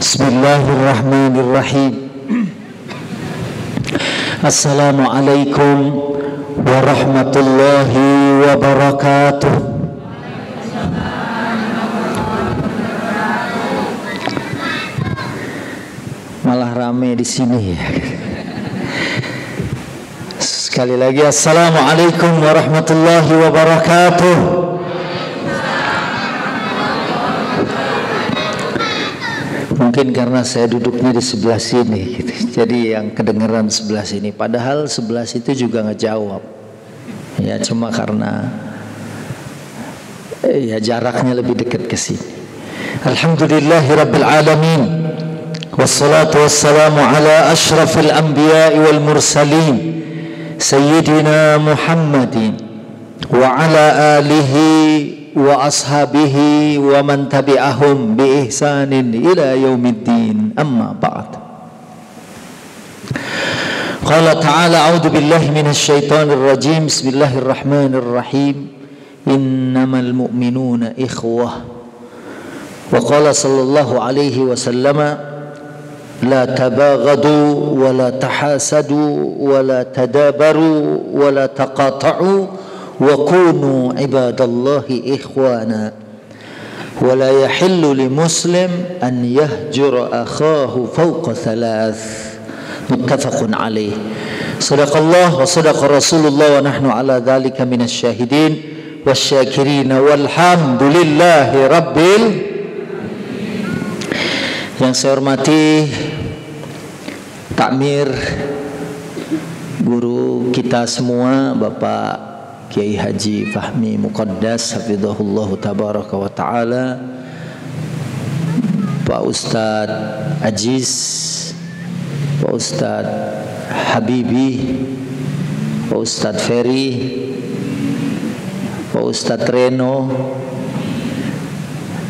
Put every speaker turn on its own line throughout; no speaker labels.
Bismillahirrahmanirrahim. Assalamualaikum warahmatullahi wabarakatuh. Malah rame di sini ya. Sekali lagi assalamualaikum warahmatullahi wabarakatuh. Mungkin karena saya duduknya di sebelah sini gitu. Jadi yang kedengeran sebelah sini, padahal sebelah situ juga ngejawab. Ya cuma karena jaraknya lebih dekat ke sini. Alhamdulillahirabbil alamin. Wassalatu wassalamu ala asyrafil anbiya'i wal mursalin Sayyidina Muhammadin wa ala alihi wa ashabihi wa man tabi'ahum bi ihsanin ila yaumiddin, amma ba'd. Qala ta'ala a'udzu billahi minasy syaithanir rajim. Bismillahirrahmanirrahim. Innamal mu'minuna ikhwah. Wa qala sallallahu alaihi wasallam la tabaghadu wa la tahasadu wa la tadabaru wa la taqata'u wa kunu ibadallahi ikhwana wa la yahillu li muslim an yahjura akhahu fawqa thalath. Muttafaqun alaih. Sadaqallah wa sadaqa Rasulullah wa nahnu ala dhalika minasy syahidin wasyakirin walhamdulillahi rabbil. Yang saya hormati takmir guru kita semua, Bapak Kiai Haji Fahmi Muqaddas hafizahullah tabaraka wa ta'ala, Pak Ustadz Aziz, Pak Ustadz Habibi, Pak Ustadz Ferry, Pak Ustadz Reno,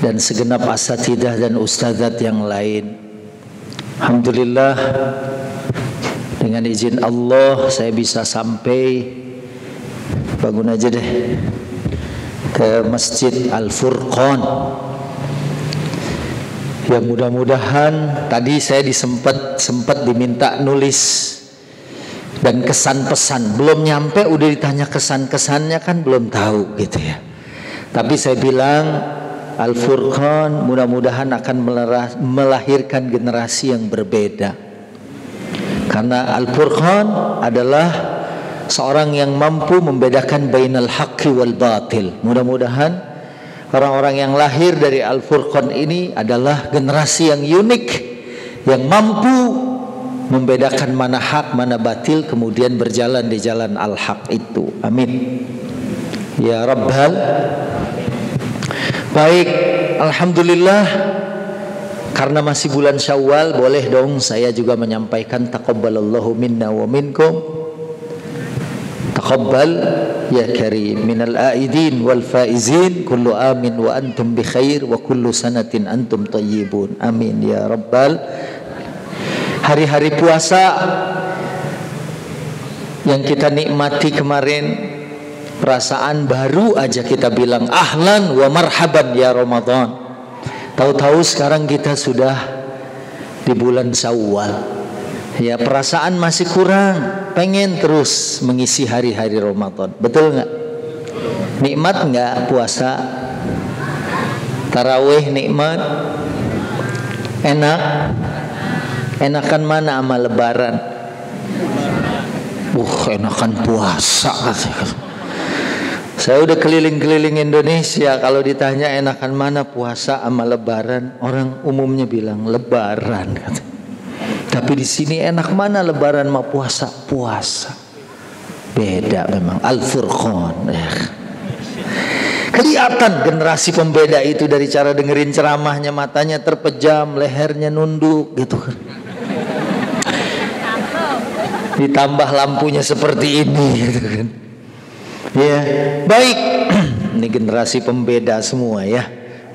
dan segenap asatidah dan ustadzat yang lain. Alhamdulillah, dengan izin Allah saya bisa sampai, bangun aja deh, ke Masjid Al-Furqan. Ya mudah-mudahan, tadi saya sempat diminta nulis dan kesan pesan, belum nyampe udah ditanya kesan-kesannya, kan belum tahu gitu ya. Tapi saya bilang Al-Furqan mudah-mudahan akan melahirkan generasi yang berbeda. Karena Al-Furqan adalah seorang yang mampu membedakan bainal haqqi wal batil. Mudah-mudahan orang-orang yang lahir dari Al-Furqan ini adalah generasi yang unik, yang mampu membedakan mana hak, mana batil, kemudian berjalan di jalan al-haq itu. Amin ya rabbal. Baik, alhamdulillah, karena masih bulan Syawal, boleh dong saya juga menyampaikan taqabbalallahu minna wa minkum. Taqabbal ya karim minal aidin wal faizin, kullu amin wa antum bi khair wa kullu sanatin antum tayyibun. Amin ya rabbal. Hari-hari puasa yang kita nikmati kemarin, perasaan baru aja kita bilang ahlan wa marhaban ya Ramadan. Tahu-tahu sekarang kita sudah di bulan Syawal. Ya perasaan masih kurang, pengen terus mengisi hari-hari Ramadan. Betul nggak? Nikmat nggak puasa? Tarawih nikmat? Enak? Enakan mana sama lebaran? Enakan puasa. Saya udah keliling-keliling Indonesia, kalau ditanya enakan mana puasa sama lebaran, orang umumnya bilang lebaran. Tapi di sini enak mana lebaran sama puasa? Puasa. Beda memang. Al-Furqan. Kelihatan generasi pembeda itu dari cara dengerin ceramahnya, matanya terpejam, lehernya nunduk gitu kan. Ditambah lampunya seperti ini gitu kan. Ya, baik. Ini generasi pembeda semua ya.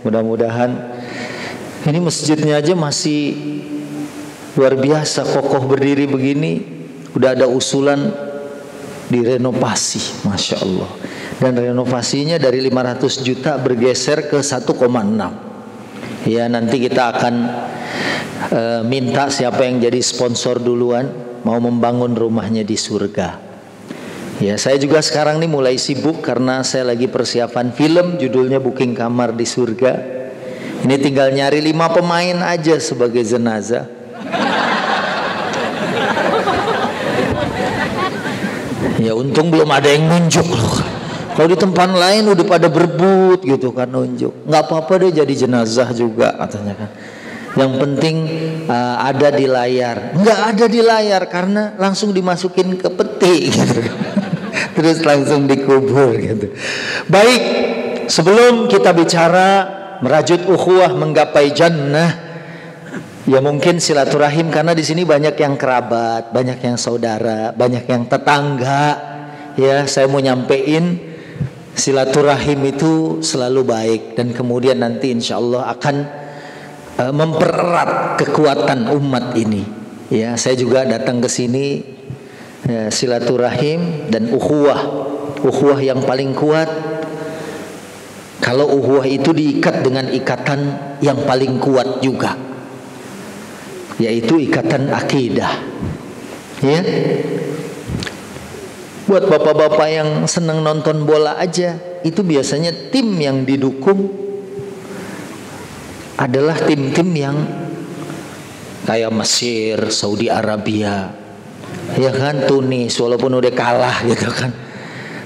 Mudah-mudahan ini masjidnya aja masih luar biasa, kokoh berdiri begini. Udah ada usulan direnovasi, Masya Allah. Dan renovasinya dari 500 juta bergeser ke 1,6. Ya, nanti kita akan minta siapa yang jadi sponsor duluan mau membangun rumahnya di surga. Ya, saya juga sekarang nih mulai sibuk karena saya lagi persiapan film judulnya Booking Kamar di Surga. Ini tinggal nyari 5 pemain aja sebagai jenazah. Ya untung belum ada yang nunjuk loh. Kalau di tempat lain udah pada berebut gitu kan nunjuk. Nggak apa-apa deh jadi jenazah juga katanya kan. Yang penting ada di layar. Nggak ada di layar karena langsung dimasukin ke peti gitu. Terus langsung dikubur gitu. Baik, sebelum kita bicara merajut ukhuwah menggapai jannah, ya mungkin silaturahim karena di sini banyak yang kerabat, banyak yang saudara, banyak yang tetangga. Ya, saya mau nyampein silaturahim itu selalu baik dan kemudian nanti insya Allah akan mempererat kekuatan umat ini. Ya, saya juga datang ke sini ya, silaturahim dan ukhuwah yang paling kuat. Kalau ukhuwah itu diikat dengan ikatan yang paling kuat juga, yaitu ikatan akidah. Ya. Buat bapak-bapak yang senang nonton bola aja, itu biasanya tim yang didukung adalah tim-tim yang kayak Mesir, Saudi Arabia, ya kan, Tunis, walaupun udah kalah gitu kan.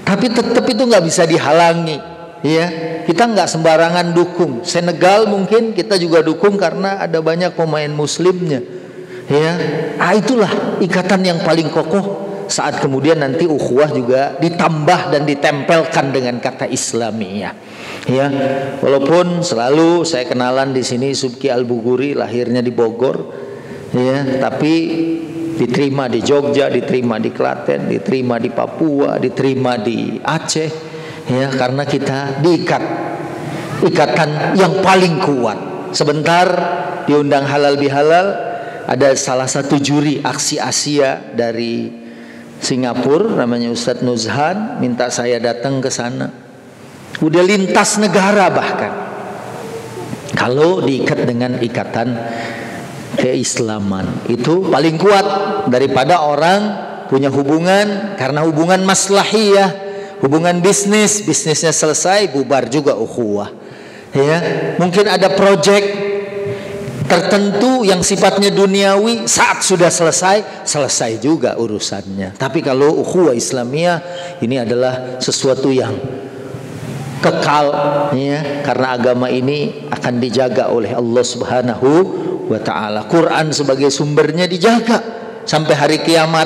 Tapi tetap itu nggak bisa dihalangi, ya. Kita nggak sembarangan dukung. Senegal mungkin kita juga dukung karena ada banyak pemain muslimnya, ya. Itulah ikatan yang paling kokoh. Saat kemudian nanti ukhuwah juga ditambah dan ditempelkan dengan kata Islamiyah. Ya, walaupun selalu saya kenalan di sini Subki Al-Buguri, lahirnya di Bogor, ya, tapi diterima di Jogja, diterima di Klaten, diterima di Papua, diterima di Aceh, ya, karena kita diikat ikatan yang paling kuat. Sebentar diundang halal bihalal, ada salah satu juri aksi Asia dari Singapura namanya Ustadz Nuzhan minta saya datang ke sana. Udah lintas negara bahkan. Kalau diikat dengan ikatan keislaman itu paling kuat daripada orang punya hubungan karena hubungan maslahiyah, hubungan bisnisnya selesai bubar juga ukhuwah. Ya, mungkin ada proyek tertentu yang sifatnya duniawi, saat sudah selesai juga urusannya. Tapi kalau ukhuwah Islamiyah ini adalah sesuatu yang kekal, ya, karena agama ini akan dijaga oleh Allah Subhanahu wa taala. Quran sebagai sumbernya dijaga sampai hari kiamat,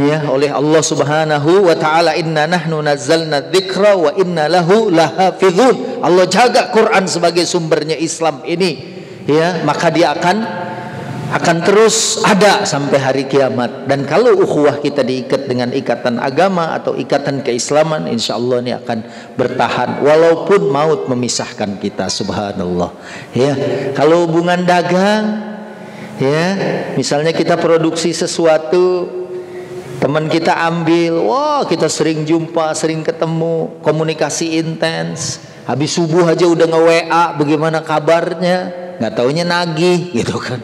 ya, oleh Allah Subhanahu wa taala. Inna nahnu nazzalna dzikra wa inna lahu lahafizun. Allah jaga Quran sebagai sumbernya Islam ini, ya, maka dia akan terus ada sampai hari kiamat. Dan kalau ukhuwah kita diikat dengan ikatan agama atau ikatan keislaman, insya Allah ini akan bertahan walaupun maut memisahkan kita. Subhanallah, ya. Kalau hubungan dagang, ya, misalnya kita produksi sesuatu, teman kita ambil, wah, kita sering jumpa, sering ketemu, komunikasi intens, habis subuh aja udah nge-WA bagaimana kabarnya, nggak taunya nagih gitu kan.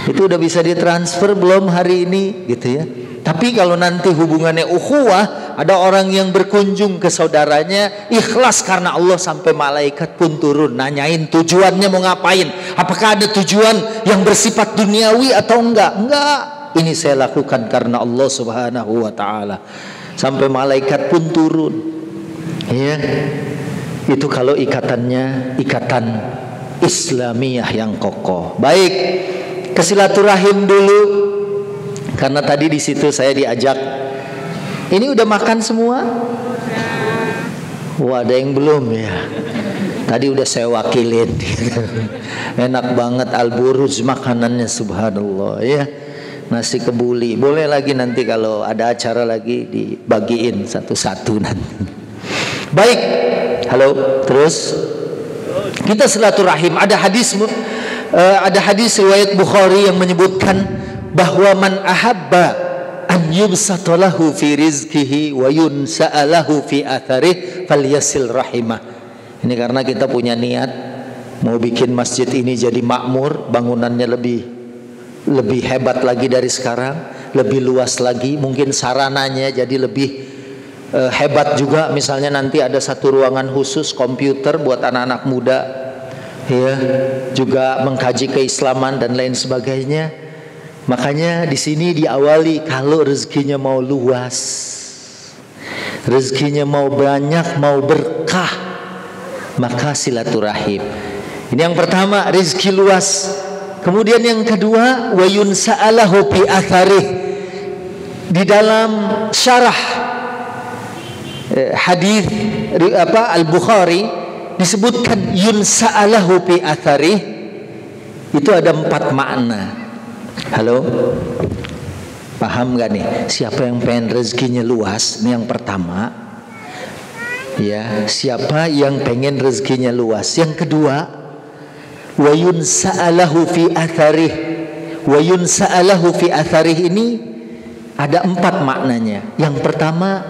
Itu udah bisa ditransfer belum hari ini gitu ya. Tapi kalau nanti hubungannya ukhuwah, ada orang yang berkunjung ke saudaranya ikhlas karena Allah, sampai malaikat pun turun nanyain tujuannya mau ngapain, apakah ada tujuan yang bersifat duniawi atau enggak. Ini saya lakukan karena Allah Subhanahu wa taala. Sampai malaikat pun turun, ya. Itu kalau ikatannya ikatan Islamiyah yang kokoh. Baik, ke silaturahim dulu, karena tadi di situ saya diajak. Ini udah makan semua? Wah, ada yang belum ya. Tadi udah saya wakilin. Enak banget Al-Buruj makanannya, subhanallah, ya. Nasi kebuli. Boleh lagi nanti kalau ada acara lagi dibagiin satu-satu nanti. Baik, halo, terus kita silaturahim. Ada hadis riwayat Bukhari yang menyebutkan bahwa man ahabba an yubsatalahu fi rizqihi wa yunsa'alahu fi atharih falyasil rahimah. Ini karena kita punya niat Mau bikin masjid ini jadi makmur, bangunannya lebih hebat lagi dari sekarang, lebih luas lagi, mungkin sarananya jadi lebih hebat juga. Misalnya nanti ada satu ruangan khusus komputer buat anak-anak muda, ya, juga mengkaji keislaman dan lain sebagainya. Makanya di sini diawali, kalau rezekinya mau luas, rezekinya mau banyak, mau berkah, maka silaturahim. Ini yang pertama, rezeki luas. Kemudian yang kedua, wa yunsa'alahu fi atharih. Di dalam syarah hadis Al-Bukhari disebutkan yunsa'alahu fi atharih. Itu ada 4 makna. Halo? Paham gak nih? Siapa yang pengen rezekinya luas? Ini yang pertama. Ya, siapa yang pengen rezekinya luas? Yang kedua, wa yunsa'alahu fi atharih. Wa yunsa'alahu fi atharih ini ada 4 maknanya. Yang pertama,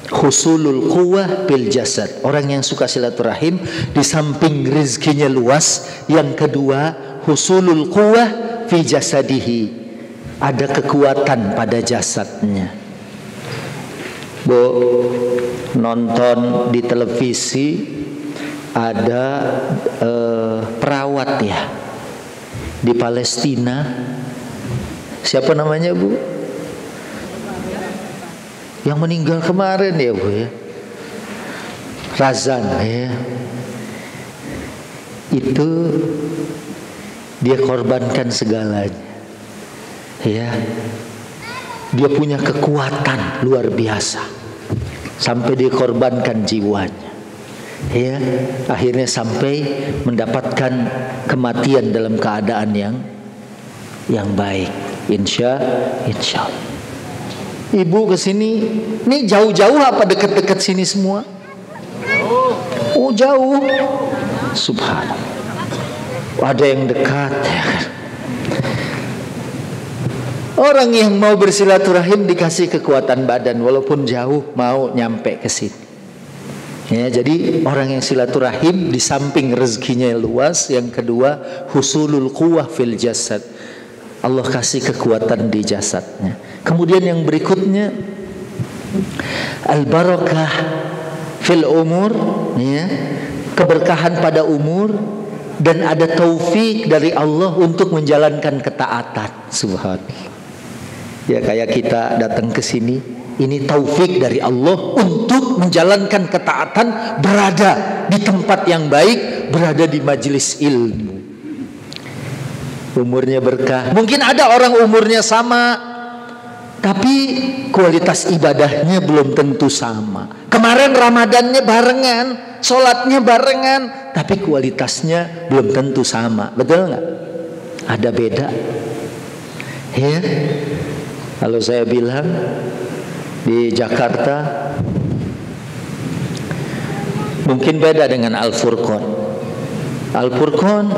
husulul quwwah bil jasad. Orang yang suka silaturahim di samping rezekinya luas, yang kedua husulul quwwah fi jasadihi. Ada kekuatan pada jasadnya. Bu, nonton di televisi ada perawat ya di Palestina, siapa namanya Bu, yang meninggal kemarin ya Bu ya, Razan ya, itu dia korbankan segalanya ya, dia punya kekuatan luar biasa sampai dia korbankan jiwanya. Ya, akhirnya sampai mendapatkan kematian dalam keadaan yang baik. Insya Allah. Ibu kesini, nih jauh-jauh apa dekat-dekat sini semua? Oh jauh. Subhanallah. Ada yang dekat. Ya kan? Orang yang mau bersilaturahim dikasih kekuatan badan, walaupun jauh mau nyampe ke sini. Ya, jadi orang yang silaturahim di samping rezekinya yang luas, yang kedua husulul quwwah fil jasad. Allah kasih kekuatan di jasadnya. Kemudian yang berikutnya al barakah fil umur, ya, keberkahan pada umur, dan ada taufik dari Allah untuk menjalankan ketaatan. Subhanallah. Ya, kayak kita datang ke sini, ini taufik dari Allah untuk menjalankan ketaatan, berada di tempat yang baik, berada di majelis ilmu. Umurnya berkah. Mungkin ada orang umurnya sama, tapi kualitas ibadahnya belum tentu sama. Kemarin Ramadannya barengan, sholatnya barengan, tapi kualitasnya belum tentu sama. Betul nggak? Ada beda. Ya. Kalau saya bilang di Jakarta mungkin beda dengan Al-Furqan. Al-Furqan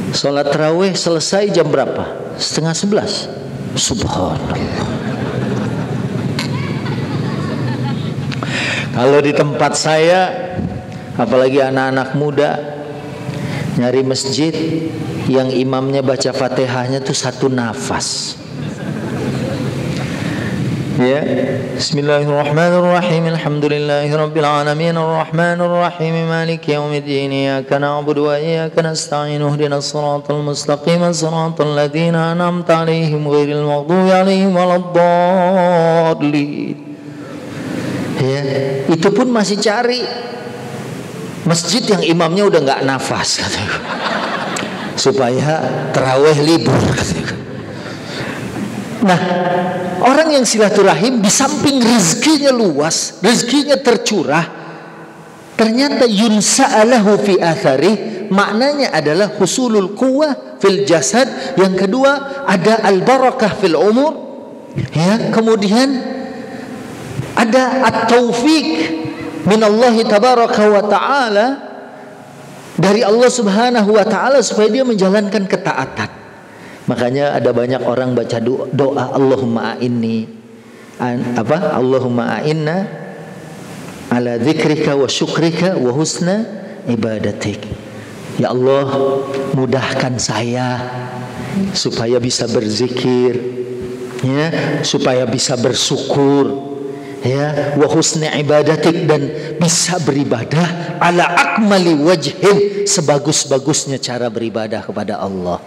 sholat tarawih selesai jam berapa? 10:30. Subhanallah. Kalau di tempat saya, apalagi anak-anak muda, nyari masjid yang imamnya baca Fatihahnya tuh satu nafas. Ya, Bismillahirrahmanirrahim. Alhamdulillahirabbil alamin arrahmanir rahim maliki yaumiddin iyyaka na'budu wa iyyaka nasta'in ihdinas siratal mustaqim siratal ladzina an'amta 'alaihim ghairil maghdubi 'alaihim waladdallin. Ya, itu pun masih cari masjid yang imamnya udah enggak nafas katanya. Supaya tarawih libur katanya. Nah, orang yang silaturahim di samping rezekinya luas, rezekinya tercurah, ternyata yunsa'alahu fi athari, maknanya adalah husulul quwwah fil jasad. Yang kedua ada al barakah fil umur, ya, kemudian ada at-taufiq minallahi tabaraka wa ta'ala, dari Allah subhanahu wa ta'ala, supaya dia menjalankan ketaatan. Makanya ada banyak orang baca doa Allahumma a'inni Allahumma a'inna ala dzikrika wa syukrika wa husna ibadatik. Ya Allah, mudahkan saya supaya bisa berzikir, ya, supaya bisa bersyukur, ya, wa husni ibadatik, dan bisa beribadah ala akmali wajhin, sebagus-bagusnya cara beribadah kepada Allah.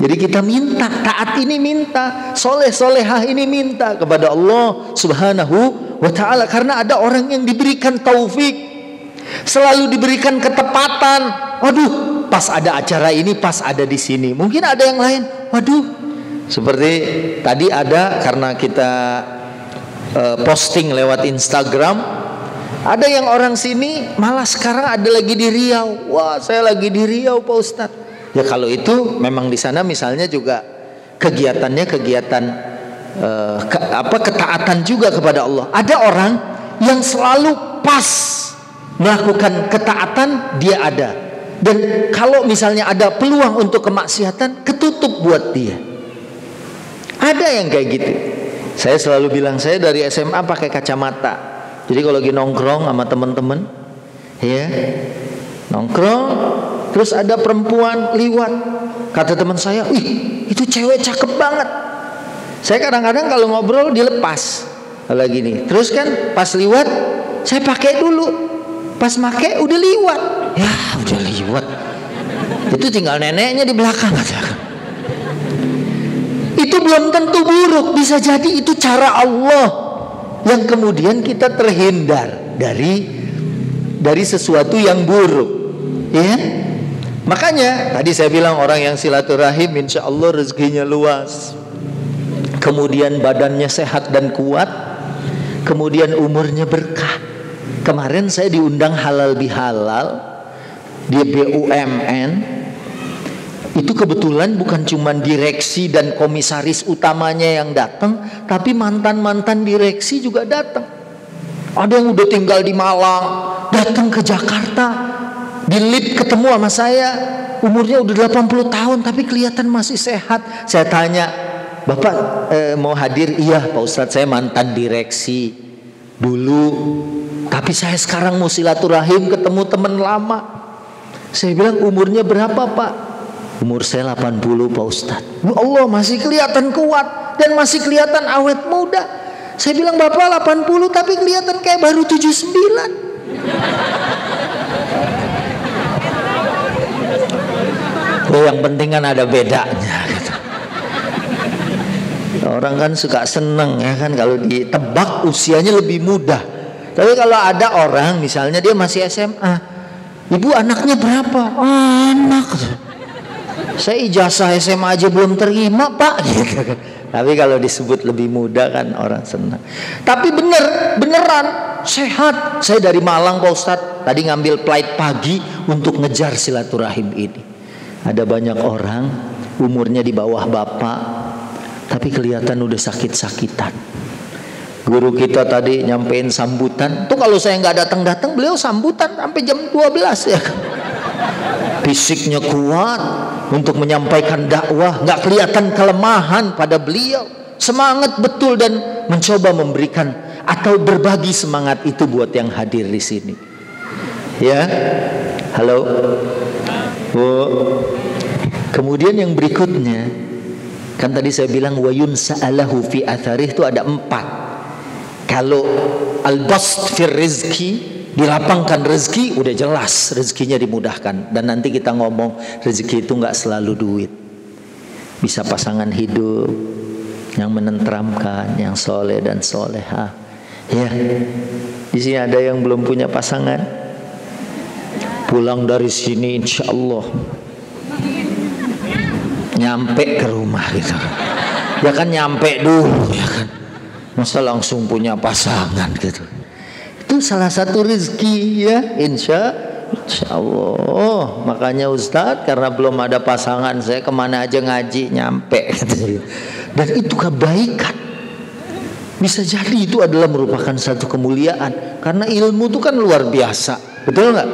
Jadi kita minta, taat ini minta, soleh-solehah ini minta kepada Allah Subhanahu wa ta'ala. Karena ada orang yang diberikan taufik, selalu diberikan ketepatan. Waduh, pas ada acara ini, pas ada di sini. Mungkin ada yang lain, waduh, seperti tadi ada, karena kita posting lewat Instagram, ada yang orang sini malah sekarang ada lagi di Riau. Wah, saya lagi di Riau Pak Ustadz. Ya kalau itu memang di sana misalnya juga kegiatannya kegiatan ketaatan juga kepada Allah. Ada orang yang selalu pas melakukan ketaatan, dia ada. Dan kalau misalnya ada peluang untuk kemaksiatan, ketutup buat dia. Ada yang kayak gitu. Saya selalu bilang, saya dari SMA pakai kacamata. Jadi kalau lagi nongkrong sama teman-teman, ya, nongkrong, terus ada perempuan liwat, kata teman saya, "Ih, itu cewek cakep banget." Saya kadang-kadang kalau ngobrol dilepas, kalau gini. Terus kan pas liwat, saya pakai dulu. Pas make udah liwat. Ya, udah liwat. Itu tinggal neneknya di belakang. Itu belum tentu buruk, bisa jadi itu cara Allah yang kemudian kita terhindar dari sesuatu yang buruk, ya. Makanya tadi saya bilang orang yang silaturahim insya Allah rezekinya luas, kemudian badannya sehat dan kuat, kemudian umurnya berkah. Kemarin saya diundang halal bihalal di BUMN. Itu kebetulan bukan cuma direksi dan komisaris utamanya yang datang, tapi mantan-mantan direksi juga datang. Ada yang udah tinggal di Malang, datang ke Jakarta, di lift ketemu sama saya, umurnya udah 80 tahun tapi kelihatan masih sehat. Saya tanya, "Bapak mau hadir?" "Iya Pak Ustadz, saya mantan direksi dulu, tapi saya sekarang mau silaturahim ketemu teman lama." Saya bilang, "Umurnya berapa Pak?" "Umur saya 80 Pak Ustadz." Ya Allah, masih kelihatan kuat dan masih kelihatan awet muda. Saya bilang, "Bapak 80 tapi kelihatan kayak baru 79." Oh, yang penting kan ada bedanya gitu. Orang kan suka seneng ya kan kalau ditebak usianya lebih muda. Tapi kalau ada orang misalnya dia masih SMA, "Ibu anaknya berapa?" "Anak, saya ijazah SMA aja belum terima Pak," gitu kan. Tapi kalau disebut lebih muda kan orang senang. Tapi beneran sehat. Saya dari Malang Pak Ustadz, tadi ngambil flight pagi untuk ngejar silaturahim ini. Ada banyak orang umurnya di bawah bapak, tapi kelihatan udah sakit-sakitan. Guru kita tadi nyampein sambutan. Tuh kalau saya nggak datang-datang, beliau sambutan sampai jam 12 ya. Fisiknya kuat untuk menyampaikan dakwah, nggak kelihatan kelemahan pada beliau. Semangat betul dan mencoba memberikan atau berbagi semangat itu buat yang hadir di sini. Ya, halo, Bu. Kemudian yang berikutnya, kan tadi saya bilang wayun sa'alahu fi atharih itu ada 4. Kalau al-bast fir rizki, dilapangkan rezeki, udah jelas rezekinya dimudahkan. Dan nanti kita ngomong rezeki itu nggak selalu duit, bisa pasangan hidup yang menenteramkan, yang soleh dan soleha. Ya, di sini ada yang belum punya pasangan, pulang dari sini insya Allah nyampe ke rumah gitu. Ya kan nyampe dulu ya kan, masa langsung punya pasangan gitu. Itu salah satu rezeki ya, insya Allah. Makanya Ustadz, karena belum ada pasangan, saya kemana aja ngaji nyampe gitu. Dan itu kebaikan. Bisa jadi itu adalah merupakan satu kemuliaan, karena ilmu itu kan luar biasa, betul nggak?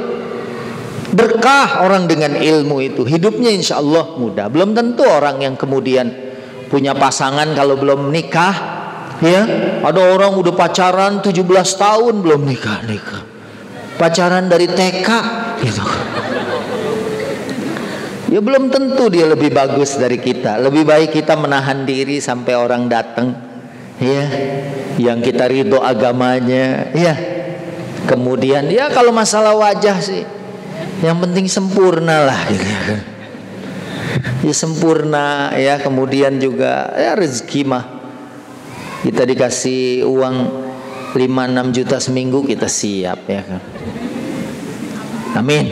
Berkah orang dengan ilmu itu, hidupnya insya Allah mudah. Belum tentu orang yang kemudian punya pasangan kalau belum nikah. Ya, ada orang udah pacaran 17 tahun belum nikah. pacaran dari TK gitu. Ya belum tentu dia lebih bagus dari kita. Lebih baik kita menahan diri sampai orang datang, ya, yang kita ridho agamanya, ya. Kemudian ya kalau masalah wajah sih, yang penting sempurna lah gitu ya. Ya sempurna ya. Kemudian juga ya rezeki mah, kita dikasih uang 5-6 juta seminggu kita siap ya kan. Amin.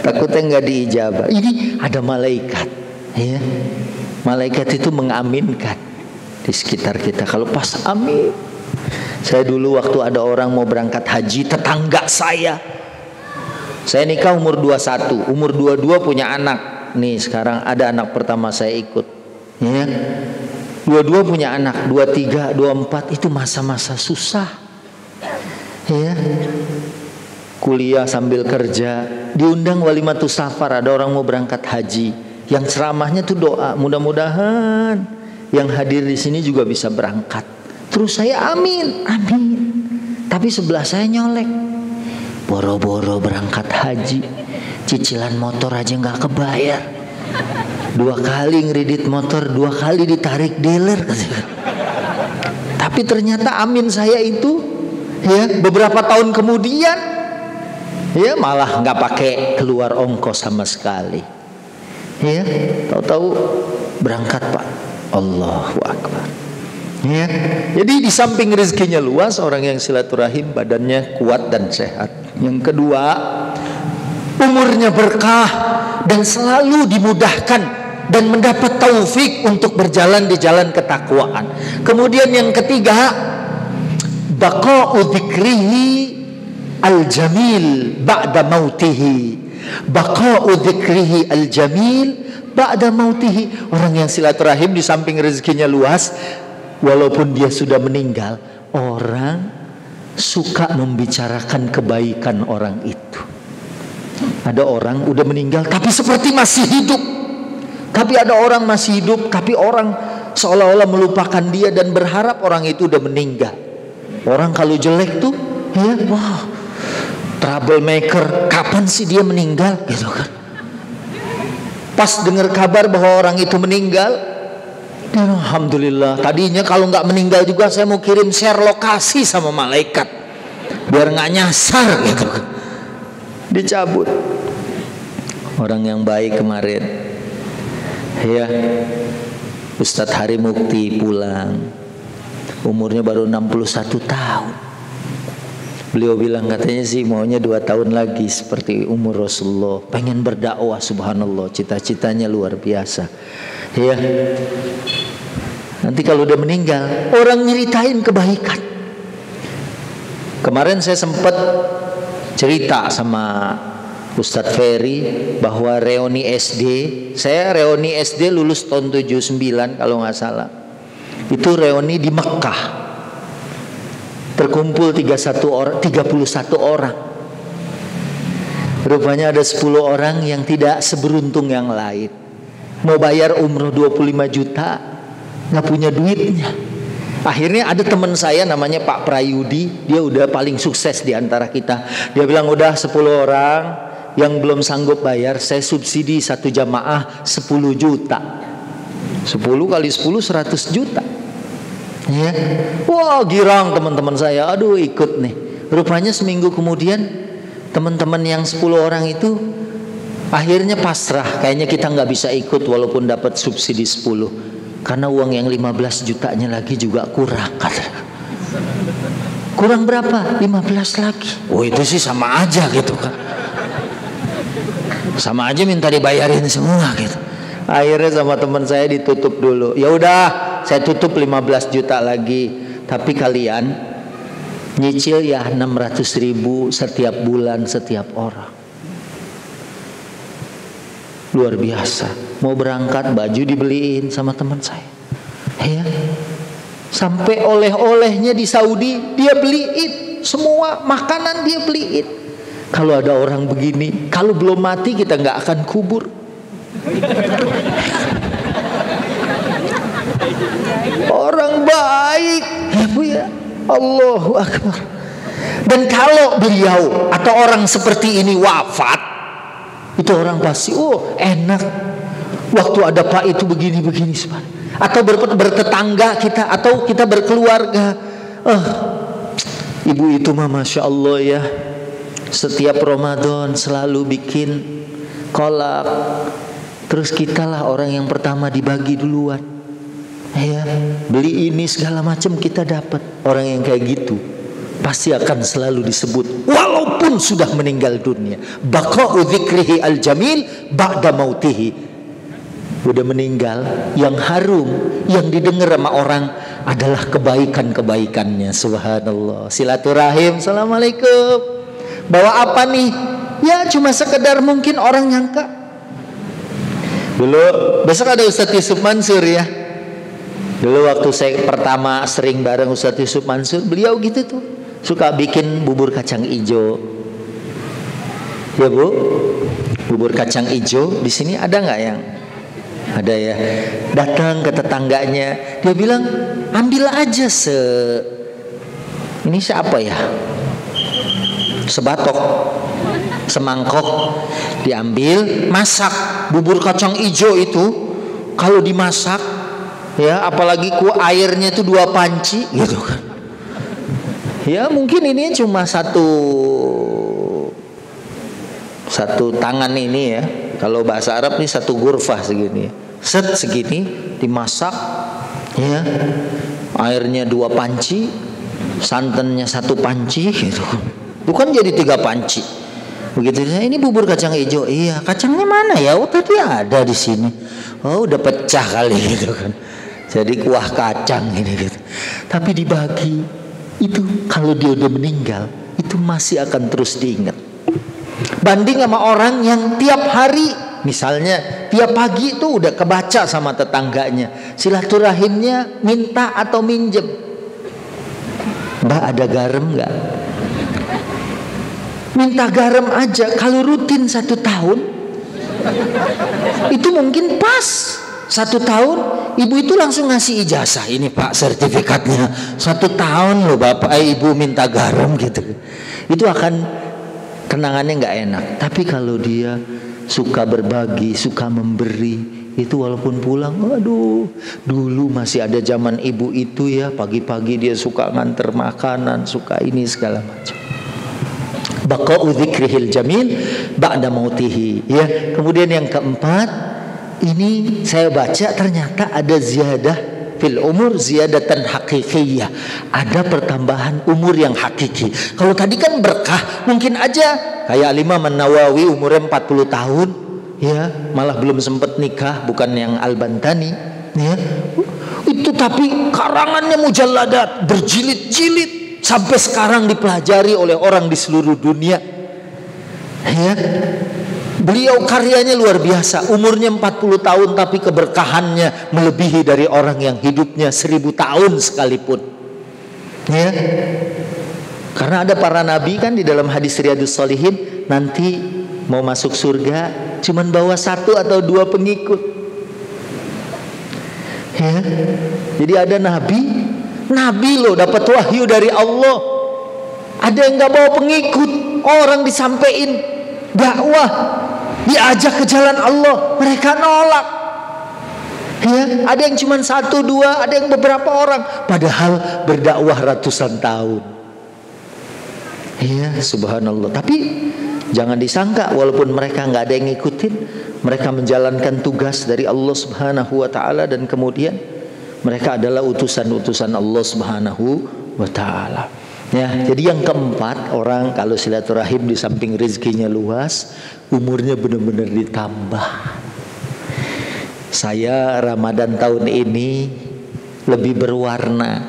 Takutnya nggak diijabah. Ini ada malaikat, ya. Malaikat itu mengaminkan di sekitar kita. Kalau pas amin. Saya dulu waktu ada orang mau berangkat haji, tetangga saya nikah umur 21, umur 22 punya anak. Nih sekarang ada anak pertama saya ikut, ya. 22 punya anak, 23, 24 itu masa-masa susah, ya. Kuliah sambil kerja, diundang walimatus safar, ada orang mau berangkat haji, yang ceramahnya tuh doa, mudah-mudahan yang hadir di sini juga bisa berangkat. Terus saya amin, amin. Tapi sebelah saya nyolek, boro-boro berangkat haji, cicilan motor aja nggak kebayar, 2 kali ngeridit motor, 2 kali ditarik dealer. Tapi ternyata amin saya itu, ya, beberapa tahun kemudian, ya malah nggak pakai keluar ongkos sama sekali, ya. Tahu-tahu berangkat Pak, Allahu Akbar, ya. Jadi di samping rezekinya luas, orang yang silaturahim badannya kuat dan sehat. Yang kedua, umurnya berkah dan selalu dimudahkan dan mendapat taufik untuk berjalan di jalan ketakwaan. Kemudian yang ketiga, baqa'u dzikrihi al-jamil ba'da mautihi. Baqa'u dzikrihi al-jamil ba'da mautihi. Orang yang silaturahim di samping rezekinya luas, walaupun dia sudah meninggal, orang suka membicarakan kebaikan orang itu. Ada orang udah meninggal tapi seperti masih hidup. Tapi ada orang masih hidup tapi orang seolah-olah melupakan dia dan berharap orang itu udah meninggal. Orang kalau jelek tuh, ya, wah, troublemaker, kapan sih dia meninggal gitu kan. Pas dengar kabar bahwa orang itu meninggal, ya, alhamdulillah. Tadinya kalau nggak meninggal juga saya mau kirim share lokasi sama malaikat biar nggak nyasar gitu kan. Dicabut. Orang yang baik kemarin, ya, Ustadz Hari Mukti pulang, umurnya baru 61 tahun. Beliau bilang katanya sih maunya 2 tahun lagi seperti umur Rasulullah. Pengen berdakwah, subhanallah, cita-citanya luar biasa, ya. Nanti kalau udah meninggal, orang nyeritain kebaikan. Kemarin saya sempat cerita sama Ustadz Ferry bahwa reuni SD, saya reuni SD lulus tahun 79 kalau nggak salah. Itu reuni di Mekah. Terkumpul 31 orang. Rupanya ada 10 orang yang tidak seberuntung yang lain. Mau bayar umroh 25 juta, nggak punya duitnya. Akhirnya ada teman saya namanya Pak Prayudi, dia udah paling sukses di antara kita. Dia bilang udah 10 orang yang belum sanggup bayar, saya subsidi 1 jamaah 10 juta. 10 kali 10 100 juta. Ya. Wah, girang teman-teman saya. Aduh, ikut nih. Rupanya seminggu kemudian teman-teman yang 10 orang itu akhirnya pasrah. Kayaknya kita nggak bisa ikut walaupun dapat subsidi 10. Karena uang yang 15 jutanya lagi juga kurang. Kurang berapa? 15 lagi. Oh, itu sih sama aja gitu kan. Sama aja minta dibayarin semua gitu. Akhirnya sama teman saya ditutup dulu. Ya udah, saya tutup 15 juta lagi. Tapi kalian nyicil ya 600.000 setiap bulan setiap orang. Luar biasa. Mau berangkat baju dibeliin sama teman saya. Ya. Sampai oleh-olehnya di Saudi dia beliin. Semua makanan dia beliin. Kalau ada orang begini, kalau belum mati kita nggak akan kubur. Orang baik, ya Bu ya. Allahu Akbar. Dan kalau beliau atau orang seperti ini wafat, itu orang pasti enak waktu ada Pak itu begini-begini, atau bertetangga kita, atau kita berkeluarga. Ibu itu mah Masya Allah ya, setiap Ramadan selalu bikin kolak, terus kitalah orang yang pertama dibagi duluan ya, beli ini segala macam kita dapat. Orang yang kayak gitu pasti akan selalu disebut walaupun sudah meninggal dunia, baqa'u dzikrihi al-jamil ba'da mautihi. Udah meninggal, yang harum, yang didengar sama orang adalah kebaikan-kebaikannya. Subhanallah. Silaturahim, assalamualaikum, bawa apa nih? Ya cuma sekedar mungkin orang nyangka. Dulu besok ada Ustadz Yusuf Mansur ya. Dulu waktu saya pertama sering bareng Ustadz Yusuf Mansur, beliau gitu tuh, suka bikin bubur kacang ijo. Ya Bu, bubur kacang ijo di sini ada nggak yang? Ada ya. Datang ke tetangganya, dia bilang ambil aja ini siapa ya? Sebatok, semangkok, diambil, masak. Bubur kacang ijo itu kalau dimasak ya, apalagi airnya itu 2 panci gitu kan. Ya mungkin ini cuma satu tangan ini ya. Kalau bahasa Arab nih 1 gurfah segini. Segini dimasak ya. Airnya 2 panci, santannya 1 panci gitu. Bukan jadi 3 panci. Begitu, ini bubur kacang hijau. Iya, kacangnya mana ya? Tadi ada di sini. Udah pecah kali gitu kan. Jadi kuah kacang ini gitu. Tapi dibagi. Itu kalau dia udah meninggal, itu masih akan terus diingat. Banding sama orang yang tiap hari, misalnya tiap pagi itu udah kebaca sama tetangganya, silaturahimnya minta atau minjem. Mbak ada garam nggak? Minta garam aja. Kalau rutin 1 tahun, itu mungkin pas 1 tahun ibu itu langsung ngasih ijazah, ini Pak sertifikatnya 1 tahun loh Bapak Ibu minta garam gitu. Itu akan kenangannya nggak enak. Tapi kalau dia suka berbagi, suka memberi, itu walaupun pulang, aduh, dulu masih ada zaman ibu itu ya, pagi-pagi dia suka nganter makanan, suka ini segala macam. Baqa'u dzikrihil jamil ba'da mautihi ya. Kemudian yang keempat, ini saya baca ternyata ada ziyadah fil umur, ziyadatan hakikiyah, ada pertambahan umur yang hakiki. Kalau tadi kan berkah, mungkin aja kayak Imam An-Nawawi umurnya 40 tahun ya, malah belum sempat nikah, bukan yang Al-Bantani ya. Itu tapi karangannya mujalladat, berjilid-jilid, sampai sekarang dipelajari oleh orang di seluruh dunia ya. Beliau karyanya luar biasa, umurnya 40 tahun tapi keberkahannya melebihi dari orang yang hidupnya 1000 tahun sekalipun ya. Karena ada para nabi kan di dalam hadis Riyadhus Shalihin, nanti mau masuk surga cuman bawa 1 atau 2 pengikut ya. Jadi ada nabi loh, dapat wahyu dari Allah, ada yang nggak bawa pengikut. Orang disampein dakwah, diajak ke jalan Allah, mereka nolak ya. Ada yang cuma 1, 2, ada yang beberapa orang, padahal berdakwah ratusan tahun ya. Subhanallah. Tapi jangan disangka walaupun mereka nggak ada yang ngikutin, mereka menjalankan tugas dari Allah Subhanahu wa ta'ala, dan kemudian mereka adalah utusan-utusan Allah Subhanahu wa ta'ala ya. Jadi yang keempat, orang kalau silaturahim di samping rezekinya luas, umurnya benar-benar ditambah. Saya Ramadan tahun ini lebih berwarna,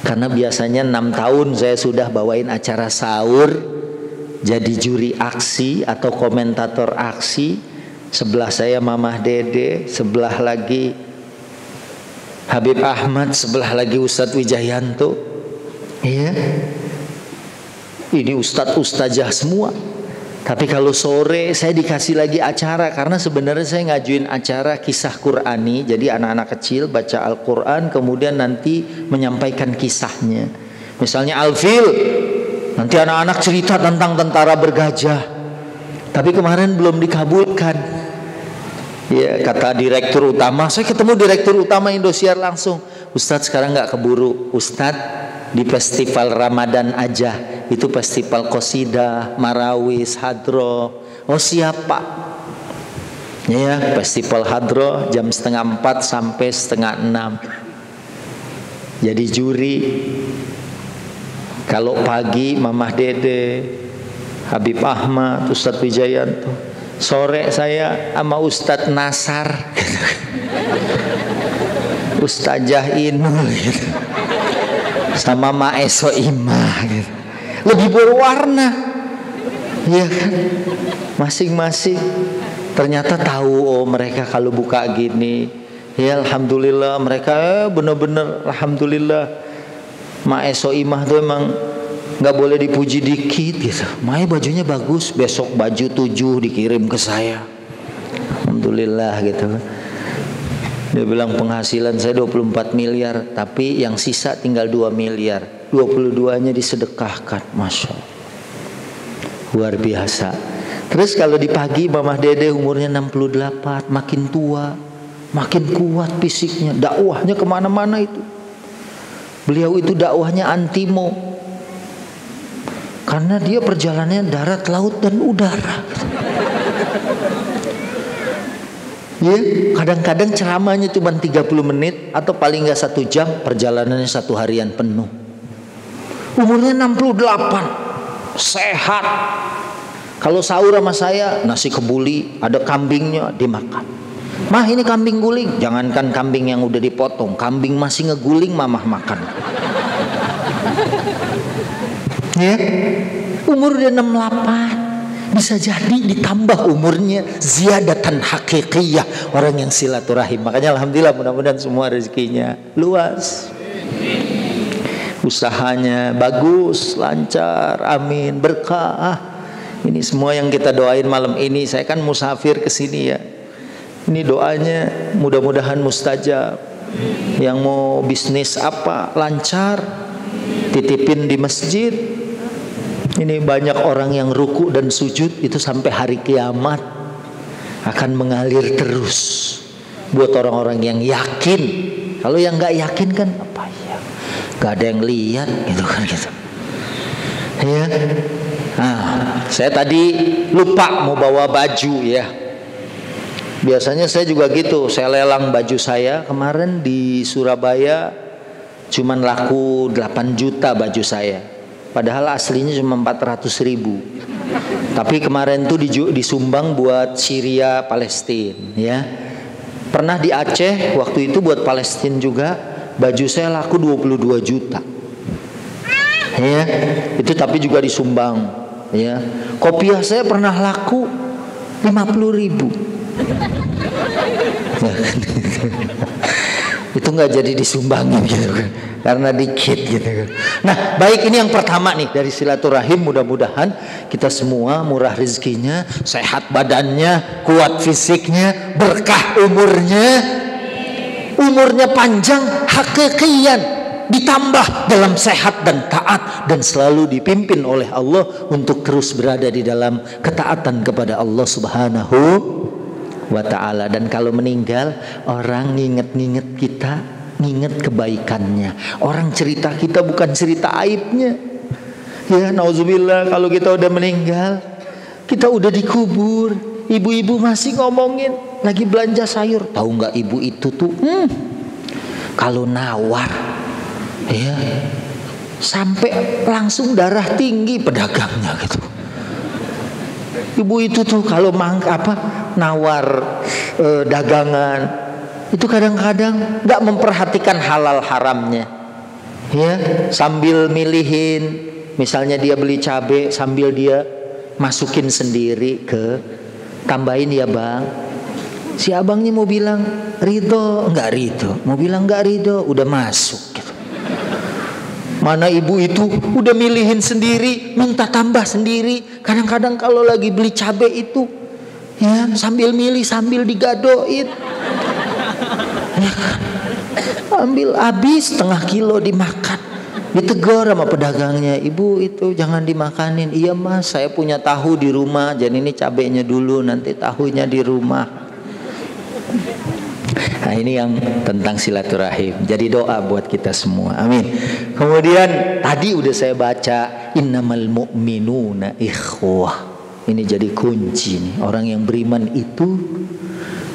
karena biasanya 6 tahun saya sudah bawain acara sahur, jadi juri aksi atau komentator aksi. Sebelah saya Mamah Dede, sebelah lagi Habib Ahmad, sebelah lagi Ustadz Wijayanto ya. Ini ustadz ustazah semua. Tapi kalau sore saya dikasih lagi acara, karena sebenarnya saya ngajuin acara kisah Qur'ani. Jadi anak-anak kecil baca Al-Quran, kemudian nanti menyampaikan kisahnya. Misalnya Al-Fil, nanti anak-anak cerita tentang tentara bergajah. Tapi kemarin belum dikabulkan. Ya, kata direktur utama, saya ketemu direktur utama Indosiar langsung, Ustadz sekarang nggak keburu, Ustadz di festival Ramadan aja, itu festival qasidah, marawis, hadroh. Oh siapa? Ya, festival hadroh jam 3:30 sampai 5:30. Jadi juri. Kalau pagi Mamah Dede, Habib Ahmad, Ustadz Wijayanto. Sore saya sama Ustadz Nasar, Ustazah Inul gitu, sama Maeso Imah gitu. Lebih berwarna, ya kan? Masing-masing ternyata tahu, oh mereka kalau buka gini, ya alhamdulillah mereka bener-bener alhamdulillah. Maeso Imah tuh emang nggak boleh dipuji dikit gitu. Mae bajunya bagus, besok baju 7 dikirim ke saya, alhamdulillah gitu. Dia bilang penghasilan saya 24 miliar, tapi yang sisa tinggal 2 miliar. 22-nya disedekahkan, Masya Allah. Luar biasa. Terus kalau di pagi Mamah Dede umurnya 68, makin tua, makin kuat fisiknya, dakwahnya kemana-mana itu. Beliau itu dakwahnya antimo, karena dia perjalanannya darat, laut, dan udara. Ya, kadang-kadang ceramahnya cuma 30 menit atau paling nggak 1 jam, perjalanannya 1 harian penuh. Umurnya 68, sehat. Kalau sahur sama saya nasi kebuli, ada kambingnya dimakan. Mah ini kambing guling, jangankan kambing yang udah dipotong, kambing masih ngeguling Mamah makan. Ya, umur dia 68, bisa jadi ditambah umurnya ziyadatan hakikiyah, orang yang silaturahim. Makanya alhamdulillah, mudah-mudahan semua rezekinya luas, usahanya bagus, lancar, amin, berkah. Ini semua yang kita doain malam ini. Saya kan musafir ke sini ya. Ini doanya mudah-mudahan mustajab. Yang mau bisnis apa lancar, titipin di masjid. Ini banyak orang yang ruku dan sujud itu sampai hari kiamat akan mengalir terus buat orang-orang yang yakin. Kalau yang nggak yakin kan apa ya? Gak ada yang lihat gitu kan gitu. Ya. Nah, saya tadi lupa mau bawa baju ya. Biasanya saya juga gitu, saya lelang baju saya. Kemarin di Surabaya cuman laku 8 juta baju saya, padahal aslinya cuma 400.000. Tapi kemarin tuh disumbang buat Syria, Palestina ya. Pernah di Aceh waktu itu buat Palestina juga, baju saya laku 22 juta ya. Itu tapi juga disumbang ya. Kopiah saya pernah laku 50.000. Itu nggak jadi disumbangin gitu kan, karena dikit gitu kan. Nah baik, ini yang pertama nih dari silaturahim. Mudah-mudahan kita semua murah rezekinya, sehat badannya, kuat fisiknya, berkah umurnya panjang hakikian, ditambah dalam sehat dan taat, dan selalu dipimpin oleh Allah untuk terus berada di dalam ketaatan kepada Allah Subhanahu wa ta'ala. Dan kalau meninggal, orang nginget-nginget kita, nginget kebaikannya. Orang cerita kita bukan cerita aibnya ya. Nauzubillah, kalau kita udah meninggal, kita udah dikubur, ibu-ibu masih ngomongin lagi belanja sayur. Tahu nggak ibu itu tuh kalau nawar ya sampai langsung darah tinggi pedagangnya gitu. Ibu itu tuh kalau nawar dagangan itu kadang-kadang nggak memperhatikan halal haramnya ya, sambil milihin. Misalnya dia beli cabai, sambil dia masukin sendiri ke, tambahin ya bang. Si abangnya mau bilang ridho, nggak ridho, mau bilang nggak ridho, udah masuk gitu. Mana ibu itu udah milihin sendiri, minta tambah sendiri. Kadang-kadang kalau lagi beli cabai itu, ya sambil milih sambil digadoin. Ya kan? Ambil habis setengah kilo dimakan. Ditegur sama pedagangnya, ibu itu jangan dimakanin. Iya mas, saya punya tahu di rumah, jadi ini cabainya dulu, nanti tahunya di rumah. Nah ini yang tentang silaturahim. Jadi doa buat kita semua. Amin. Kemudian tadi udah saya baca innamal mu'minuna ikhwah. Ini jadi kunci nih. Orang yang beriman itu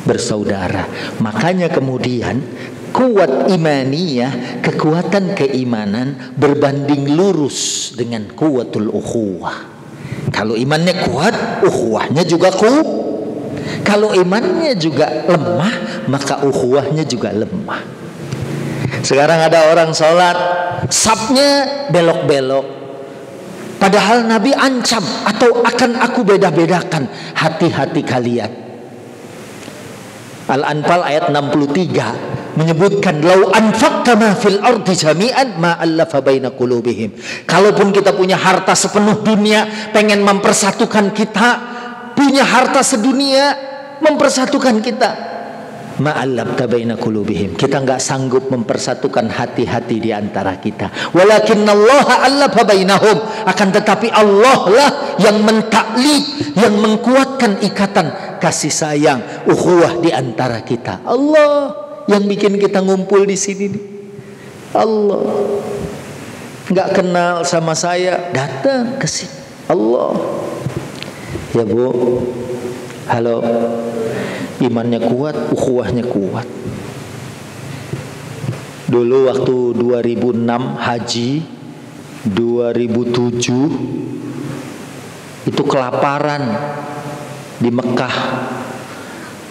bersaudara. Makanya kemudian kuat imaniyah, kekuatan keimanan berbanding lurus dengan kuatul ukhuwah. Kalau imannya kuat, ukhuwahnya juga kuat. Kalau imannya juga lemah, maka ukhuwahnya juga lemah. Sekarang ada orang sholat, safnya belok-belok. Padahal Nabi ancam, atau akan aku beda-bedakan, hati-hati kalian. Al-Anfal ayat 63 menyebutkan, lau anfaqta ma fil ardi jami'an ma allafa baina qulubihim. Kalaupun kita punya harta sepenuh dunia, pengen mempersatukan kita, punya harta sedunia mempersatukan kita, ma'allabta baina qulubihim, kita nggak sanggup mempersatukan hati-hati di antara kita. Walakinallaha allafa bainahum, akan tetapi Allah lah yang mentaklid, yang mengkuatkan ikatan kasih sayang ukhuwah di antara kita. Allah yang bikin kita ngumpul di sini nih. Allah nggak kenal sama saya, datang ke sini. Allah. Ya Bu, halo. Imannya kuat, ukhuwahnya kuat. Dulu waktu 2006 haji, 2007 itu kelaparan di Mekah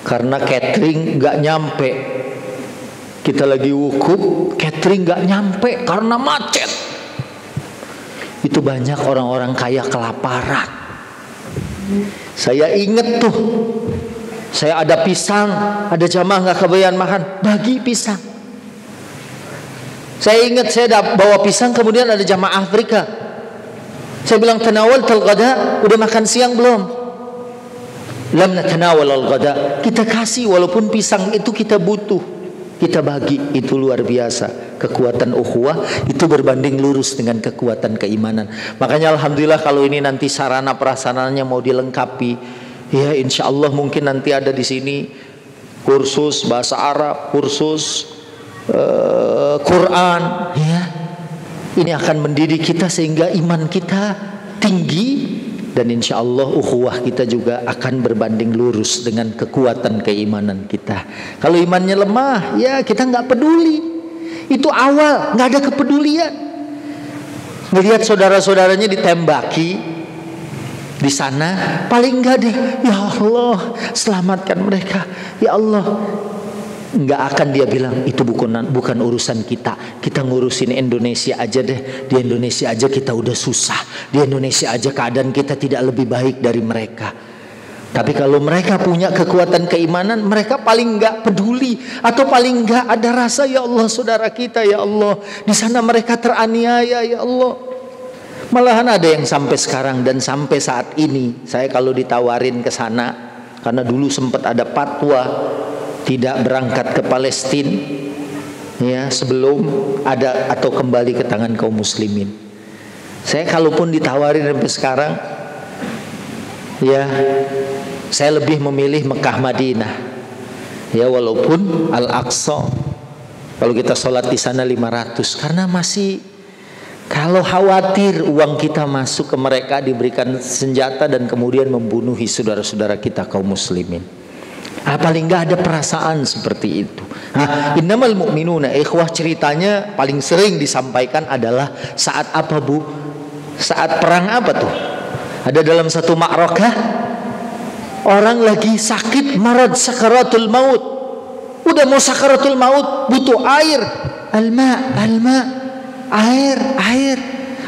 karena catering nggak nyampe. Kita lagi wukuf, catering nggak nyampe karena macet. Itu banyak orang-orang kaya kelaparan. Saya inget tuh, saya ada pisang, ada jamaah nggak kebayang makan, bagi pisang. Saya ingat saya bawa pisang, kemudian ada jamaah Afrika. Saya bilang, tanawal al-ghada, udah makan siang belum? Lam natanawal al-ghada. Kita kasih, walaupun pisang itu kita butuh, kita bagi. Itu luar biasa. Kekuatan ukhuwah itu berbanding lurus dengan kekuatan keimanan. Makanya alhamdulillah kalau ini nanti sarana prasarananya mau dilengkapi, ya insya Allah mungkin nanti ada di sini kursus bahasa Arab, kursus Quran, ya. Ini akan mendidik kita sehingga iman kita tinggi, dan insya Allah ukhuwah kita juga akan berbanding lurus dengan kekuatan keimanan kita. Kalau imannya lemah, ya kita nggak peduli. Itu awal, nggak ada kepedulian. Melihat saudara-saudaranya ditembaki di sana, paling enggak deh, ya Allah selamatkan mereka, ya Allah. Enggak akan dia bilang itu bukan urusan kita, kita ngurusin Indonesia aja deh. Di Indonesia aja kita udah susah, di Indonesia aja keadaan kita tidak lebih baik dari mereka. Tapi kalau mereka punya kekuatan keimanan, mereka paling enggak peduli, atau paling enggak ada rasa, ya Allah saudara kita, ya Allah di sana mereka teraniaya, ya Allah. Malahan ada yang sampai sekarang dan sampai saat ini, saya kalau ditawarin ke sana, karena dulu sempat ada fatwa tidak berangkat ke Palestina, ya sebelum ada atau kembali ke tangan kaum muslimin. Saya kalaupun ditawarin sampai sekarang, ya saya lebih memilih Mekah Madinah, ya walaupun Al-Aqsa kalau kita sholat di sana 500, karena masih, kalau khawatir uang kita masuk ke mereka, diberikan senjata dan kemudian membunuhi saudara-saudara kita kaum muslimin. Paling enggak ada perasaan seperti itu. Innamal mu'minuna ikhwah, ceritanya paling sering disampaikan adalah saat apa Bu? Saat perang apa tuh? Ada dalam satu ma'rakah, orang lagi sakit, marad sakaratul maut, udah mau sakaratul maut, butuh air, alma, air.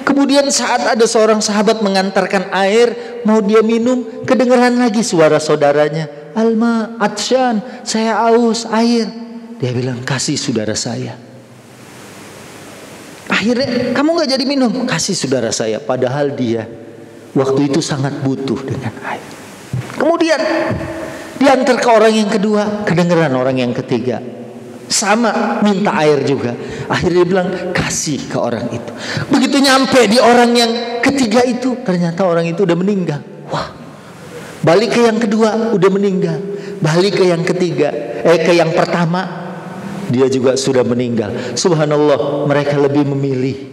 Kemudian saat ada seorang sahabat mengantarkan air, mau dia minum, kedengaran lagi suara saudaranya, alma, atsyan, saya aus, air. Dia bilang, kasih saudara saya Akhirnya kamu nggak jadi minum, kasih saudara saya. Padahal dia waktu itu sangat butuh dengan air. Kemudian diantar ke orang yang kedua, kedengeran orang yang ketiga, sama minta air juga. Akhirnya dia bilang kasih ke orang itu. Begitu nyampe di orang yang ketiga itu, ternyata orang itu udah meninggal. Wah, balik ke yang kedua udah meninggal, balik ke yang ketiga, ke yang pertama, dia juga sudah meninggal. Subhanallah, mereka lebih memilih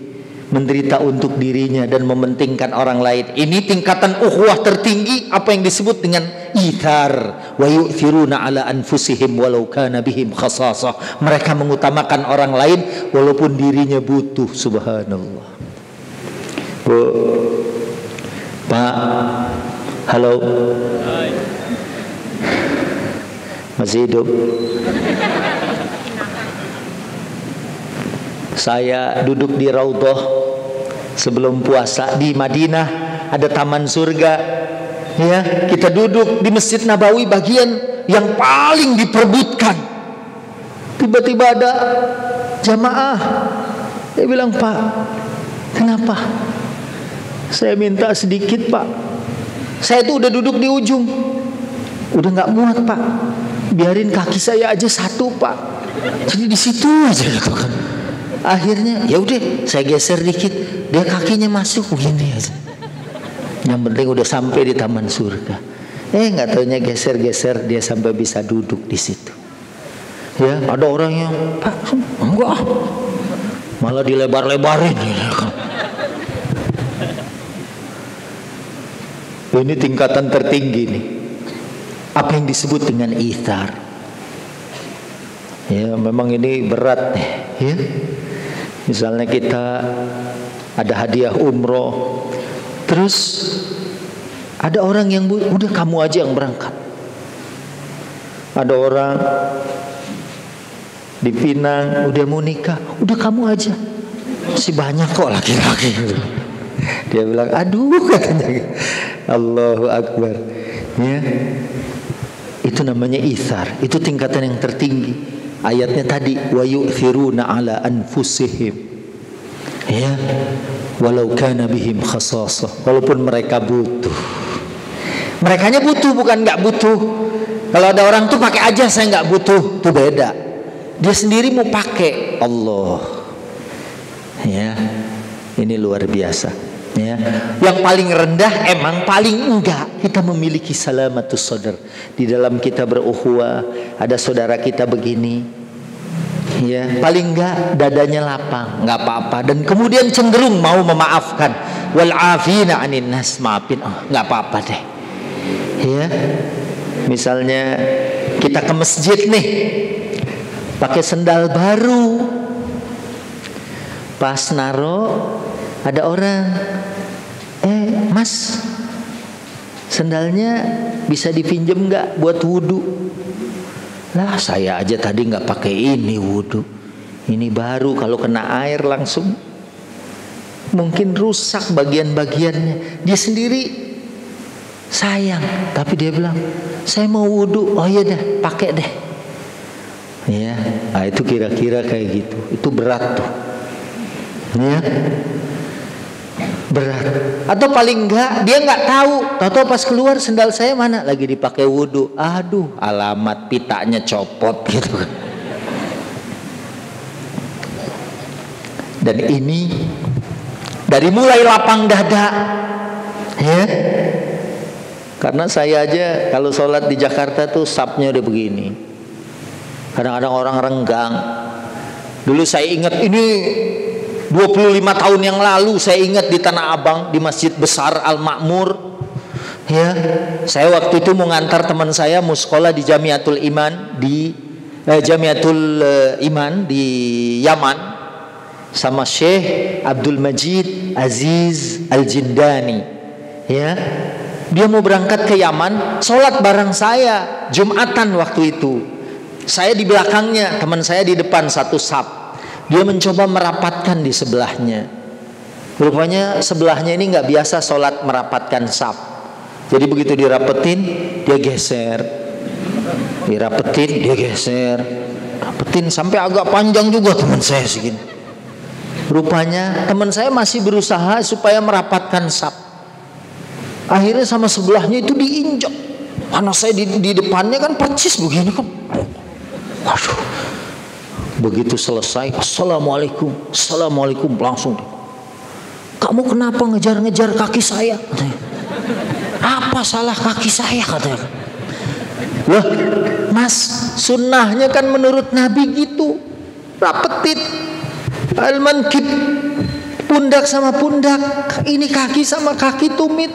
menderita untuk dirinya dan mementingkan orang lain. Ini tingkatan ukhuwah tertinggi, apa yang disebut dengan ithar. Wa yu'thiruna ala anfusihim walau kana bihim khasasah. Mereka mengutamakan orang lain walaupun dirinya butuh. Subhanallah. Bu, Pak, halo. Hai. Masih hidup? Saya duduk di Raudhah sebelum puasa di Madinah, ada taman surga. Ya, kita duduk di Masjid Nabawi bagian yang paling diperebutkan. Tiba-tiba ada jamaah. Dia bilang, "Pak, kenapa? Saya minta sedikit, Pak. Saya tuh udah duduk di ujung. Udah nggak muat, Pak. Biarin kaki saya aja satu, Pak." Jadi di situ aja gitu kan. Akhirnya ya udah saya geser dikit, dia kakinya masuk begini aja. Yang penting udah sampai di taman surga. Nggak taunya geser-geser dia sampai bisa duduk di situ. Ya, ada orang yang, "Pak, enggak, malah dilebar-lebarin." Ini tingkatan tertinggi nih. Apa yang disebut dengan ithar? Ya, memang ini berat nih, ya. Misalnya kita ada hadiah umroh, terus ada orang yang udah kamu aja yang berangkat. Ada orang di Pinang udah mau nikah, udah kamu aja. Masih banyak kok laki-laki. Dia bilang, "Aduh," katanya. Allahu Akbar. Ya, itu namanya ithar. Itu tingkatan yang tertinggi. Ayatnya tadi, wa yu'thiruna ala anfusihim, ya, walau kana bihim khasasah. Walaupun mereka butuh. Merekanya butuh, bukan nggak butuh. Kalau ada orang tuh pakai aja, saya nggak butuh, itu beda. Dia sendiri mau pakai. Allah, ya, ini luar biasa. Ya, yang paling rendah emang paling enggak kita memiliki salamatus sadar. Di dalam kita berukhuwah, ada saudara kita begini, ya, paling enggak dadanya lapang, enggak apa-apa, dan kemudian cenderung mau memaafkan. Wal afina 'anin nas, maafin, enggak apa-apa deh. Ya, misalnya kita ke masjid nih, pakai sendal baru, pas naro ada orang, "Mas, sendalnya bisa dipinjem nggak buat wudhu?" Lah, saya aja tadi nggak pakai ini wudhu, ini baru, kalau kena air langsung mungkin rusak bagian-bagiannya. Dia sendiri sayang, tapi dia bilang, "Saya mau wudhu." "Oh iya dah, pakai deh." Ya, nah itu kira-kira kayak gitu. Itu berat tuh, ya, berat. Atau paling enggak dia nggak tahu pas keluar sendal saya mana, lagi dipakai wudhu. Aduh, alamat pitanya copot gitu kan. Dan ini dari mulai lapang dada, ya. Karena saya aja kalau sholat di Jakarta tuh sapnya udah begini. Kadang-kadang orang renggang. Dulu saya ingat ini 25 tahun yang lalu, saya ingat di Tanah Abang, di Masjid Besar Al-Ma'mur, ya, saya waktu itu mau ngantar teman saya mau sekolah di Jamiatul Iman di di Yaman, sama Syekh Abdul Majid Aziz Al-Jindani, ya. Dia mau berangkat ke Yaman, sholat bareng saya Jumatan waktu itu. Saya di belakangnya, teman saya di depan satu saf. Dia mencoba merapatkan di sebelahnya. Rupanya sebelahnya ini nggak biasa sholat merapatkan saf. Jadi begitu dirapetin, dia geser. Dirapetin, dia geser. Rapetin sampai agak panjang juga teman saya segini. Rupanya teman saya masih berusaha supaya merapatkan saf. Akhirnya sama sebelahnya itu diinjak. Karena saya di depannya kan percis begini kan. Waduh. Begitu selesai, assalamualaikum, assalamualaikum, langsung. Kamu kenapa ngejar-ngejar kaki saya? Apa salah kaki saya, katanya. Wah, Mas, sunnahnya kan menurut Nabi gitu, rapetin al-mankib, pundak sama pundak, ini kaki sama kaki tumit.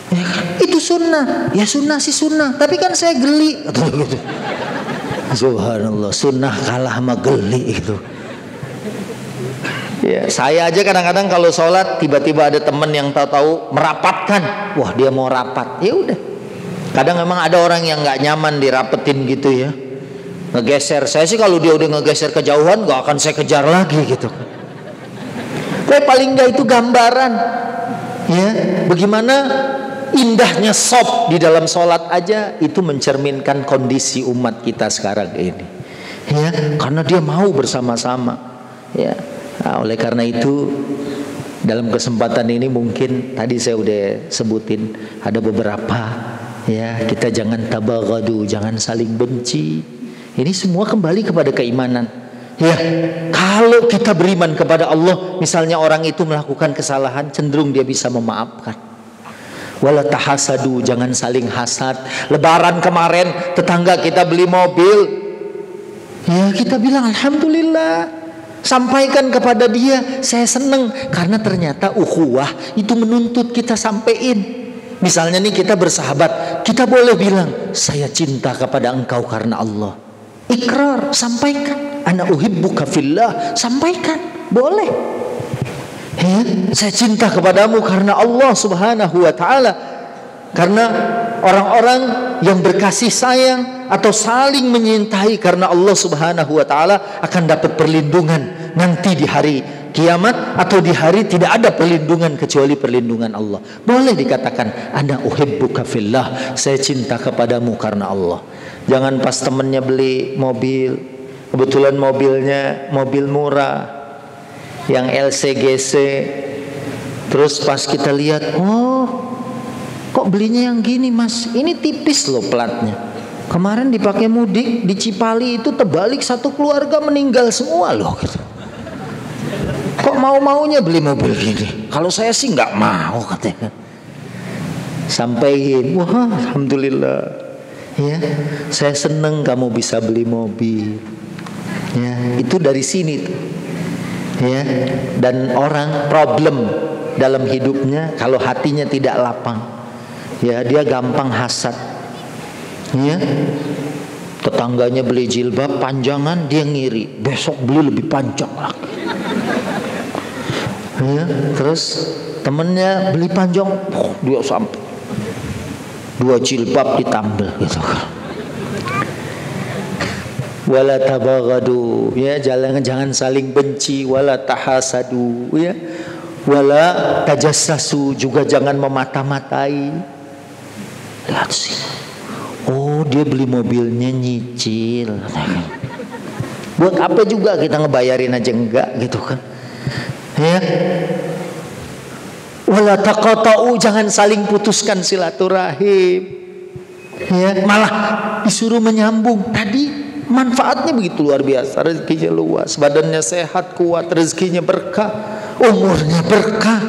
Ya, itu sunnah. Ya sunnah sih sunnah, tapi kan saya geli, gitu. Subhanallah, sunnah kalah sama geli gitu. Ya, saya aja kadang-kadang kalau sholat tiba-tiba ada teman yang tahu-tahu merapatkan, wah dia mau rapat, ya udah. Kadang memang ada orang yang nggak nyaman dirapetin gitu ya, ngegeser. Saya sih kalau dia udah ngegeser kejauhan nggak akan saya kejar lagi gitu. Tapi paling nggak itu gambaran, ya bagaimana indahnya shop di dalam sholat aja itu mencerminkan kondisi umat kita sekarang ini, ya karena dia mau bersama-sama, ya. Nah, oleh karena itu dalam kesempatan ini mungkin tadi saya udah sebutin ada beberapa, ya kita jangan tabaghadu, jangan saling benci. Ini semua kembali kepada keimanan. Ya, kalau kita beriman kepada Allah, misalnya orang itu melakukan kesalahan, cenderung dia bisa memaafkan. Wala tahasadu, jangan saling hasad. Lebaran kemarin tetangga kita beli mobil, ya kita bilang alhamdulillah, sampaikan kepada dia saya seneng, karena ternyata ukhuwah itu menuntut kita sampein. Misalnya nih kita bersahabat, kita boleh bilang saya cinta kepada engkau karena Allah. Ikrar, sampaikan. Ana uhibbuka fillah, sampaikan, boleh. Ya, saya cinta kepadamu karena Allah Subhanahu wa taala. Karena orang-orang yang berkasih sayang atau saling menyintai karena Allah Subhanahu wa taala akan dapat perlindungan nanti di hari kiamat, atau di hari tidak ada perlindungan kecuali perlindungan Allah. Boleh dikatakan ana uhibbuka fillah, saya cinta kepadamu karena Allah. Jangan pas temennya beli mobil, kebetulan mobilnya mobil murah yang LCGC, terus pas kita lihat, oh kok belinya yang gini mas, ini tipis loh platnya, kemarin dipakai mudik di Cipali itu terbalik satu keluarga meninggal semua loh gitu. Kok mau-maunya beli mobil gini? Kalau saya sih nggak mau, katanya. Sampaikan, wah alhamdulillah, ya saya seneng kamu bisa beli mobil, ya itu dari sini tuh, ya. Dan orang problem dalam hidupnya kalau hatinya tidak lapang, ya dia gampang hasad, ya. Tetangganya beli jilbab panjangan, dia ngiri, besok beli lebih panjang lagi. Ya, terus temennya beli panjang, dia sampai 2 jilbab ditambal gitu. Wala tabaghadu, ya jangan saling benci. Wala tahasadu, ya wala tajassasu, juga jangan memata-matai. Lihat sih, oh dia beli mobilnya nyicil, buat apa juga kita ngebayarin aja enggak gitu kan, ya. Wala taqata'u, jangan saling putuskan silaturahim, ya malah disuruh menyambung. Tadi manfaatnya begitu luar biasa, rezekinya luas, badannya sehat kuat, rezekinya berkah, umurnya berkah,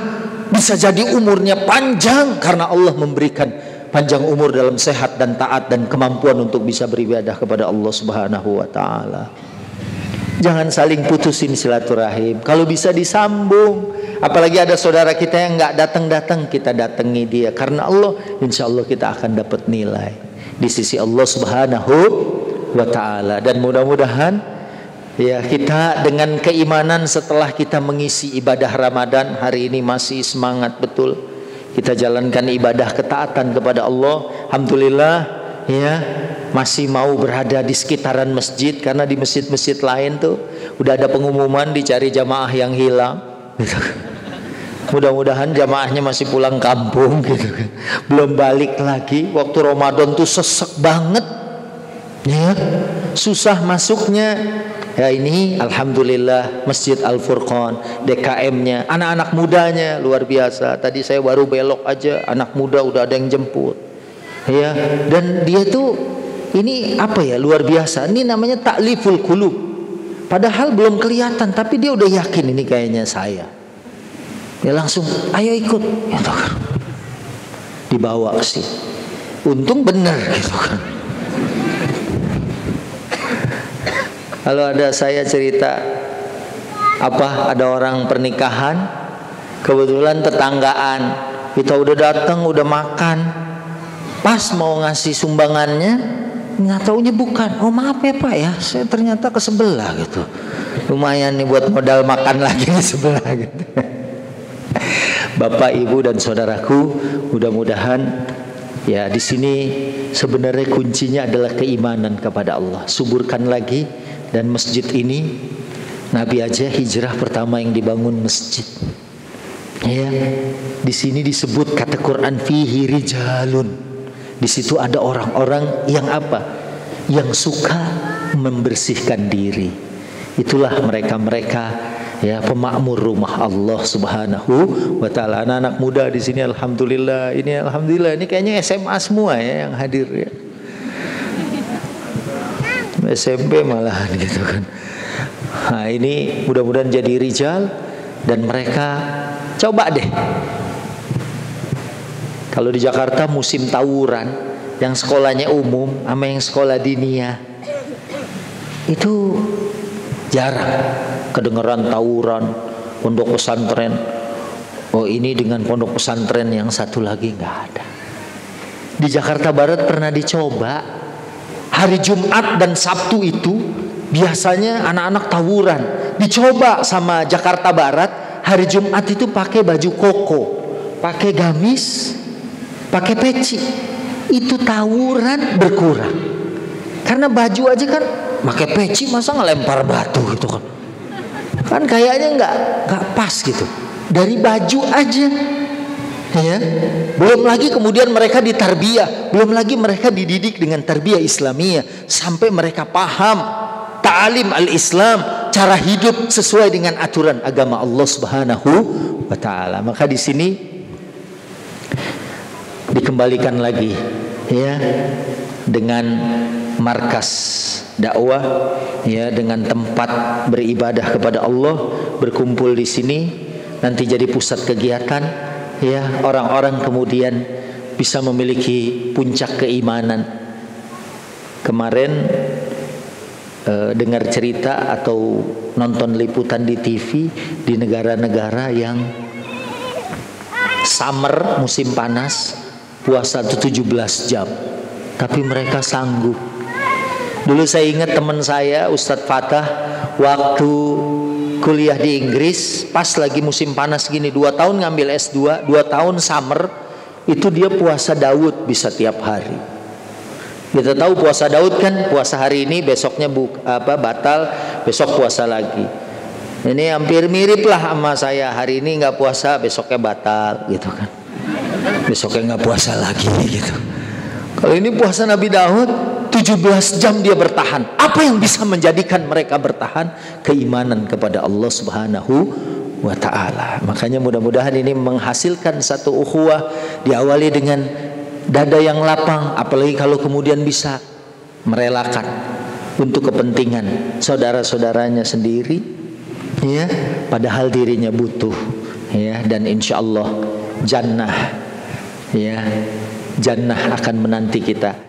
bisa jadi umurnya panjang karena Allah memberikan panjang umur dalam sehat dan taat dan kemampuan untuk bisa beribadah kepada Allah Subhanahu wa taala. Jangan saling putusin silaturahim, kalau bisa disambung. Apalagi ada saudara kita yang nggak datang-datang, kita datangi dia karena Allah, insya Allah kita akan dapat nilai di sisi Allah Subhanahu wa ta'ala. Dan mudah-mudahan ya kita dengan keimanan setelah kita mengisi ibadah Ramadan hari ini masih semangat betul, kita jalankan ibadah ketaatan kepada Allah. Alhamdulillah, ya masih mau berada di sekitaran masjid, karena di masjid-masjid lain tuh udah ada pengumuman dicari jamaah yang hilang gitu. Mudah-mudahan jamaahnya masih pulang kampung gitu kan, belum balik lagi. Waktu Ramadan tuh sesek banget, ya susah masuknya, Ya ini alhamdulillah Masjid Al-Furqan, DKM-nya, anak-anak mudanya luar biasa. Tadi saya baru belok aja, anak muda udah ada yang jemput. Ya, dan dia tuh ini apa ya, luar biasa. Ini namanya ta'liful qulub. Padahal belum kelihatan, tapi dia udah yakin ini kayaknya saya. Ya langsung, ayo ikut, gitu kan. Dibawa ke sini. Untung benar, gitu kan. Kalau ada saya cerita ada orang pernikahan, kebetulan tetanggaan, kita udah datang, udah makan, pas mau ngasih sumbangannya, nggak taunya bukan. Oh maaf ya Pak ya, saya ternyata ke sebelah gitu. Lumayan nih buat modal makan lagi di sebelah gitu. Bapak, Ibu dan saudaraku, mudah-mudahan ya di sini sebenarnya kuncinya adalah keimanan kepada Allah. Suburkan lagi. Dan masjid ini Nabi aja hijrah pertama yang dibangun masjid. Ya, di sini disebut kata Quran fihi rijalun. Di situ ada orang-orang yang apa? Yang suka membersihkan diri. Itulah mereka-mereka ya pemakmur rumah Allah Subhanahu wa taala. Anak-anak muda di sini alhamdulillah. Ini kayaknya SMA semua ya yang hadir ya. SMP malahan gitu kan. Nah ini mudah-mudahan jadi rijal. Dan mereka coba deh, kalau di Jakarta musim tawuran, yang sekolahnya umum sama yang sekolah diniyah itu jarang kedengeran tawuran pondok pesantren. Oh ini dengan pondok pesantren yang satu lagi nggak ada. Di Jakarta Barat pernah dicoba. Hari Jumat dan Sabtu itu biasanya anak-anak tawuran. Dicoba sama Jakarta Barat, hari Jumat itu pakai baju koko, pakai gamis, pakai peci. Itu tawuran berkurang. Karena baju aja kan pakai peci, masa ngelempar batu gitu kan. Kan kayaknya nggak pas gitu. Dari baju aja. Ya, belum lagi kemudian mereka ditarbiyah, belum lagi mereka dididik dengan tarbiyah Islamiyah sampai mereka paham ta'alim al-Islam, cara hidup sesuai dengan aturan agama Allah Subhanahu wa taala. Maka di sini dikembalikan lagi ya dengan markas dakwah ya, dengan tempat beribadah kepada Allah, berkumpul di sini nanti jadi pusat kegiatan. Ya, orang-orang kemudian bisa memiliki puncak keimanan. Kemarin dengar cerita atau nonton liputan di TV di negara-negara yang summer, musim panas, puasa itu 17 jam, tapi mereka sanggup. Dulu saya ingat teman saya Ustadz Fatah waktu kuliah di Inggris, pas lagi musim panas gini, 2 tahun ngambil S2, 2 tahun summer, itu dia puasa Daud bisa tiap hari. Kita tahu puasa Daud kan, puasa hari ini besoknya batal, besok puasa lagi. Ini hampir mirip lah sama saya, hari ini nggak puasa, besoknya batal gitu kan. Besoknya nggak puasa lagi gitu. Kalau ini puasa Nabi Daud 17 jam dia bertahan. Apa yang bisa menjadikan mereka bertahan? Keimanan kepada Allah Subhanahu wa ta'ala. Makanya mudah-mudahan ini menghasilkan satu ukhuwah, diawali dengan dada yang lapang, apalagi kalau kemudian bisa merelakan untuk kepentingan saudara-saudaranya sendiri ya, padahal dirinya butuh ya. Dan insya Allah jannah ya, jannah akan menanti kita.